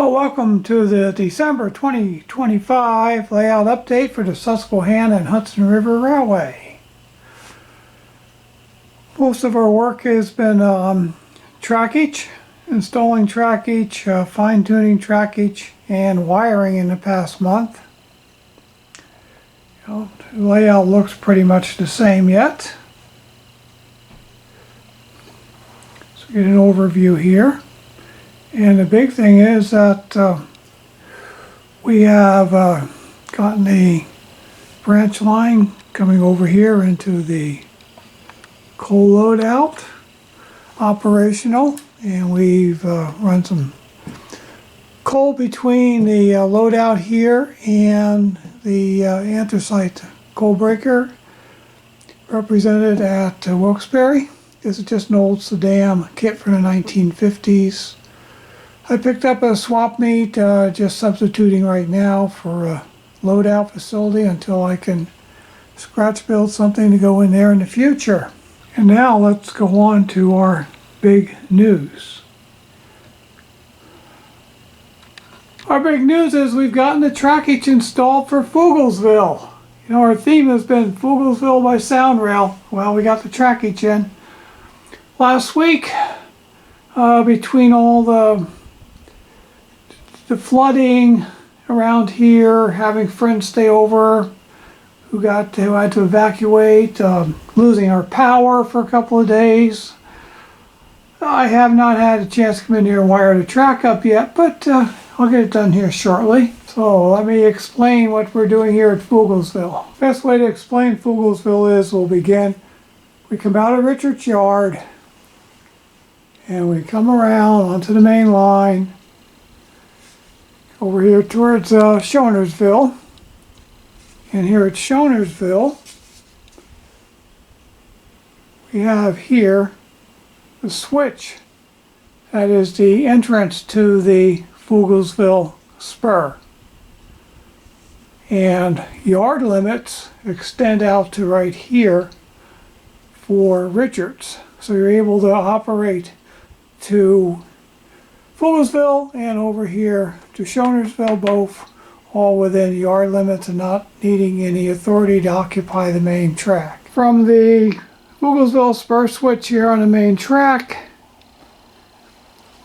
Well, welcome to the December 2025 layout update for the Susquehanna and Hudson River Railway. Most of our work has been trackage, installing trackage, fine-tuning trackage, and wiring in the past month. The layout looks pretty much the same yet. So get an overview here. And the big thing is that we have gotten a branch line coming over here into the coal loadout operational, and we've run some coal between the loadout here and the anthracite coal breaker represented at Wilkes-Barre. This is just an old Saddam kit from the 1950s. I picked up a swap meet, just substituting right now for a loadout facility until I can scratch build something to go in there in the future. And now let's go on to our big news. Our big news is we've gotten the trackage installed for Fogelsville. You know, our theme has been Fogelsville by Sound Rail. Well, we got the trackage in last week. Between all the flooding around here, having friends stay over who had to evacuate, losing our power for a couple of days. I have not had a chance to come in here and wire the track up yet, but I'll get it done here shortly. So let me explain what we're doing here at Fogelsville. Best way to explain Fogelsville is we come out of Richard's Yard and we come around onto the main line over here towards Schonersville. And here at Schonersville, we have here the switch that is the entrance to the Fogelsville spur. And yard limits extend out to right here for Richards. So you're able to operate to Fogelsville and over here to Schonersville, both all within yard limits and not needing any authority to occupy the main track. From the Fogelsville spur switch here on the main track,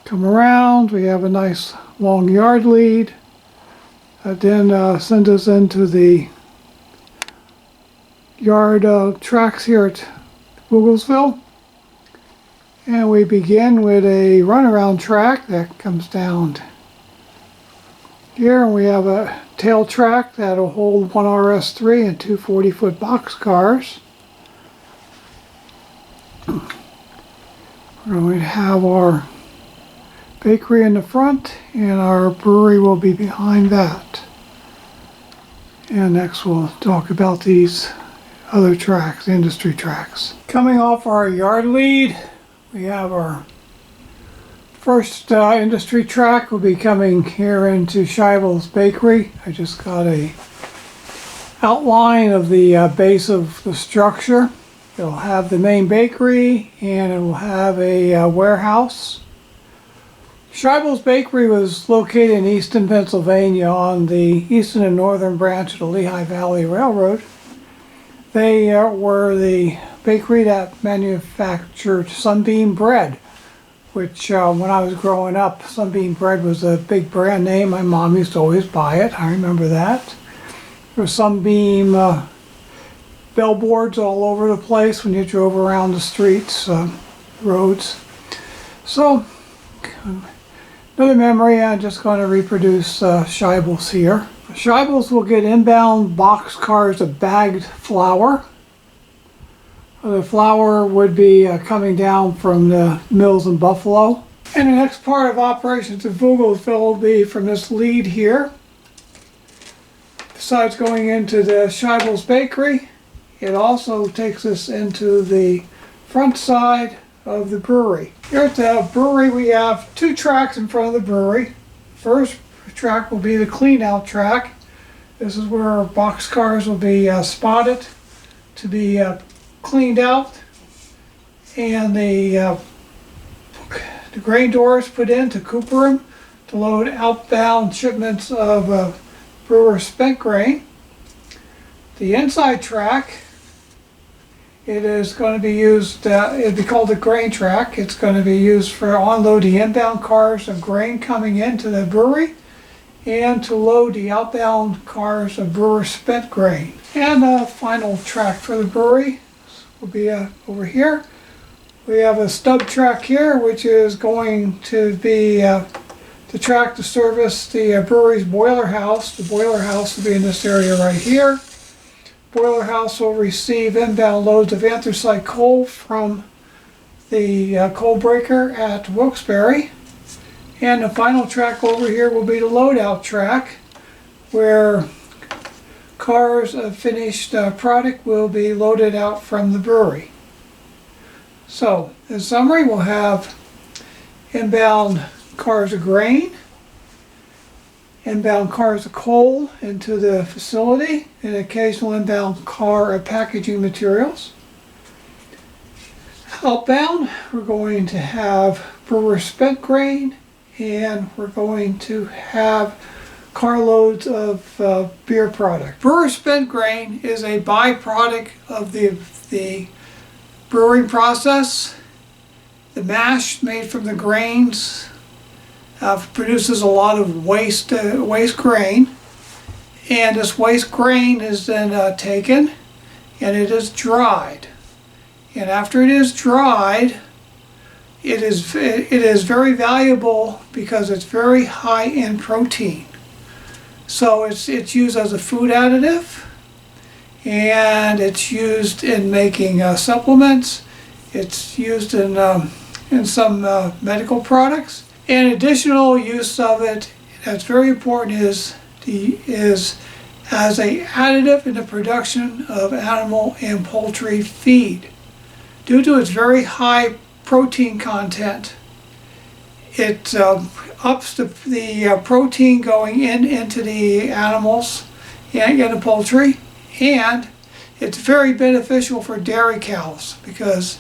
come around, we have a nice long yard lead that then sends us into the yard tracks here at Fogelsville. And we begin with a runaround track that comes down here, and we have a tail track that'll hold one RS3 and two 40-foot box cars. We're going to have our bakery in the front, and our brewery will be behind that. And next we'll talk about these other tracks, industry tracks. Coming off our yard lead, we have our first industry track will be coming here into Scheibel's Bakery. I just got a outline of the base of the structure. It'll have the main bakery and it will have a warehouse. Scheibel's Bakery was located in Easton, Pennsylvania on the eastern and northern branch of the Lehigh Valley Railroad. They were the bakery that manufactured Sunbeam bread, which when I was growing up, Sunbeam bread was a big brand name. My mom used to always buy it. I remember that. There were Sunbeam billboards all over the place when you drove around the streets, roads. So, another memory, I'm just going to reproduce Scheibel's here. Scheibel's will get inbound box cars of bagged flour. The flour would be coming down from the mills in Buffalo. And the next part of operations at Fogelsville will be from this lead here. Besides going into the Scheibel's Bakery, it also takes us into the front side of the brewery. Here at the brewery we have two tracks in front of the brewery. First track will be the clean out track. This is where our box cars will be spotted to be cleaned out, and the grain doors put in to cooper them to load outbound shipments of brewer spent grain. The inside track, it is going to be used, it'd be called the grain track. It's going to be used for unloading inbound cars of grain coming into the brewery and to load the outbound cars of brewer spent grain. And the final track for the brewery will be over here. We have a stub track here, which is going to be the track to service the brewery's boiler house. The boiler house will be in this area right here. Boiler house will receive inbound loads of anthracite coal from the coal breaker at Wilkes-Barre. And the final track over here will be the loadout track, where cars of finished product will be loaded out from the brewery. So, in summary, we'll have inbound cars of grain, inbound cars of coal into the facility, and occasional inbound car of packaging materials. Outbound, we're going to have brewer spent grain, and we're going to have carloads of beer product. Brewer spent grain is a byproduct of the brewing process. The mash made from the grains produces a lot of waste grain, and this waste grain is then taken and it is dried. And after it is dried, it is very valuable because it's very high in protein. So it's used as a food additive, and it's used in making supplements. It's used in some medical products. And additional use of it that's very important is as an additive in the production of animal and poultry feed. Due to its very high protein content, it ups the protein going into the animals and the poultry, and it's very beneficial for dairy cows because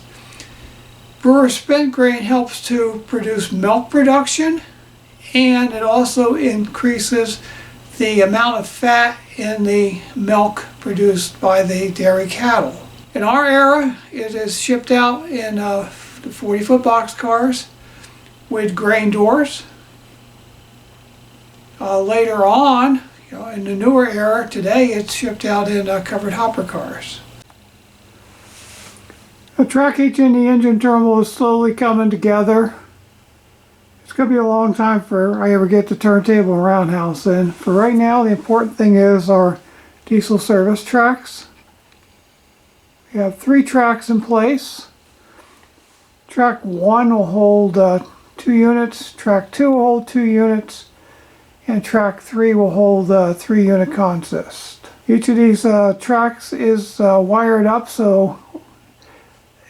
brewer spent grain helps to produce milk production, and it also increases the amount of fat in the milk produced by the dairy cattle. In our era, it is shipped out in the 40-foot boxcars with grain doors. Later on, in the newer era, today it's shipped out in covered hopper cars. The trackage in the engine terminal is slowly coming together. It's going to be a long time before I ever get the turntable and roundhouse in. For right now, the important thing is our diesel service tracks. We have 3 tracks in place. Track 1 will hold 2 units, track 2 will hold 2 units, and track 3 will hold 3 unit consist. Each of these tracks is wired up so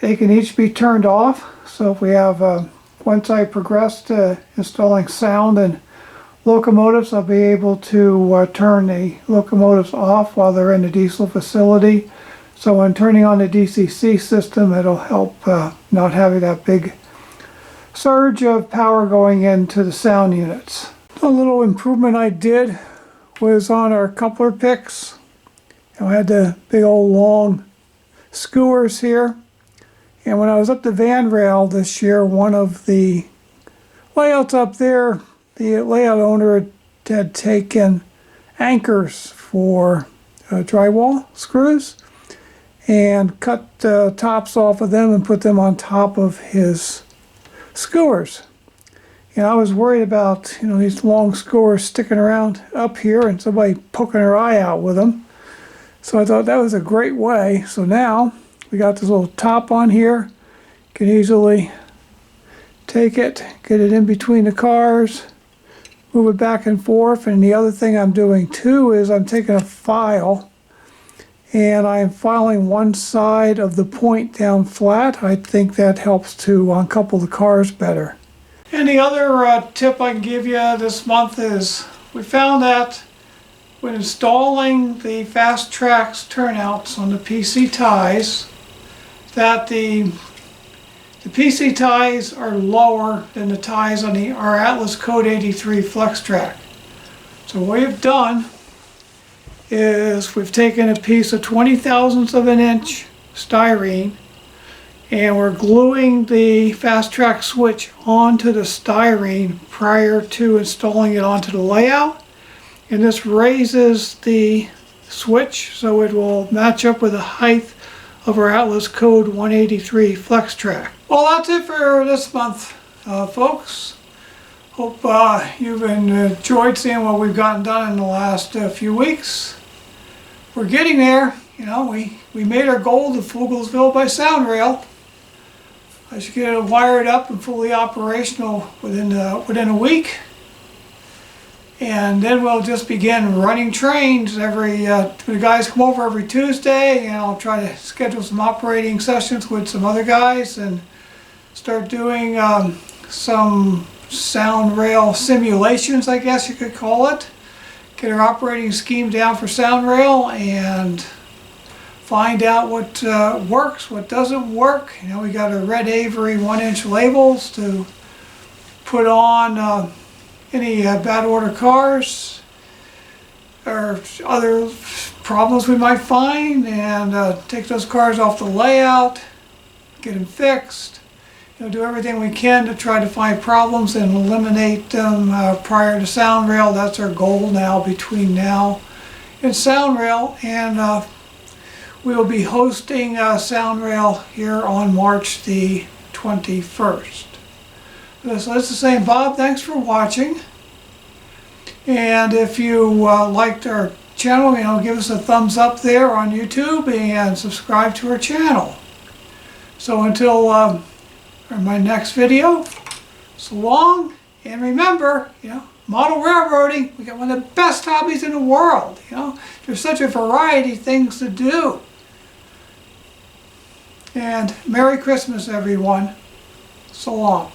they can each be turned off. So if we have, once I progress to installing sound and locomotives, I'll be able to turn the locomotives off while they're in the diesel facility. So when turning on the DCC system, it'll help not having that big surge of power going into the sound units. A little improvement I did was on our coupler picks. I had the big old long skewers here. And when I was up the van rail this year, one of the layouts up there, the layout owner had taken anchors for drywall screws and cut the tops off of them and put them on top of his skewers. And I was worried about these long skewers sticking around up here and somebody poking their eye out with them. So I thought that was a great way. So now we got this little top on here. Can easily take it, get it in between the cars, move it back and forth. And the other thing I'm doing too is I'm taking a file and I'm filing one side of the point down flat. I think that helps to uncouple the cars better. And the other tip I can give you this month is we found that when installing the Fast Tracks turnouts on the PC ties, that the PC ties are lower than the ties on our Atlas Code 83 Flex Track. So what we've done is we've taken a piece of 20,000ths of an inch styrene and we're gluing the fast track switch onto the styrene prior to installing it onto the layout. And this raises the switch so it will match up with the height of our Atlas Code 183 Flex Track. Well, that's it for this month, folks. Hope you've enjoyed seeing what we've gotten done in the last few weeks. We're getting there. You know, we made our goal to Fogelsville by Sound Rail. I should get it wired up and fully operational within a week. And then we'll just begin running trains the guys come over every Tuesday, and I'll try to schedule some operating sessions with some other guys and start doing some sound rail simulations, I guess you could call it. Get our operating scheme down for sound rail and find out what works, what doesn't work. You know, we got our red Avery 1-inch labels to put on any bad order cars or other problems we might find, and take those cars off the layout, get them fixed. You know, do everything we can to try to find problems and eliminate them prior to sound rail. That's our goal now between now and sound rail, and we will be hosting sound rail here on March the 21st. So that's the same, Bob. Thanks for watching. And if you liked our channel, you know, give us a thumbs up there on YouTube and subscribe to our channel. So until my next video, so long, and remember, you know, model railroading, we got one of the best hobbies in the world. You know, there's such a variety of things to do. And Merry Christmas, everyone. So long.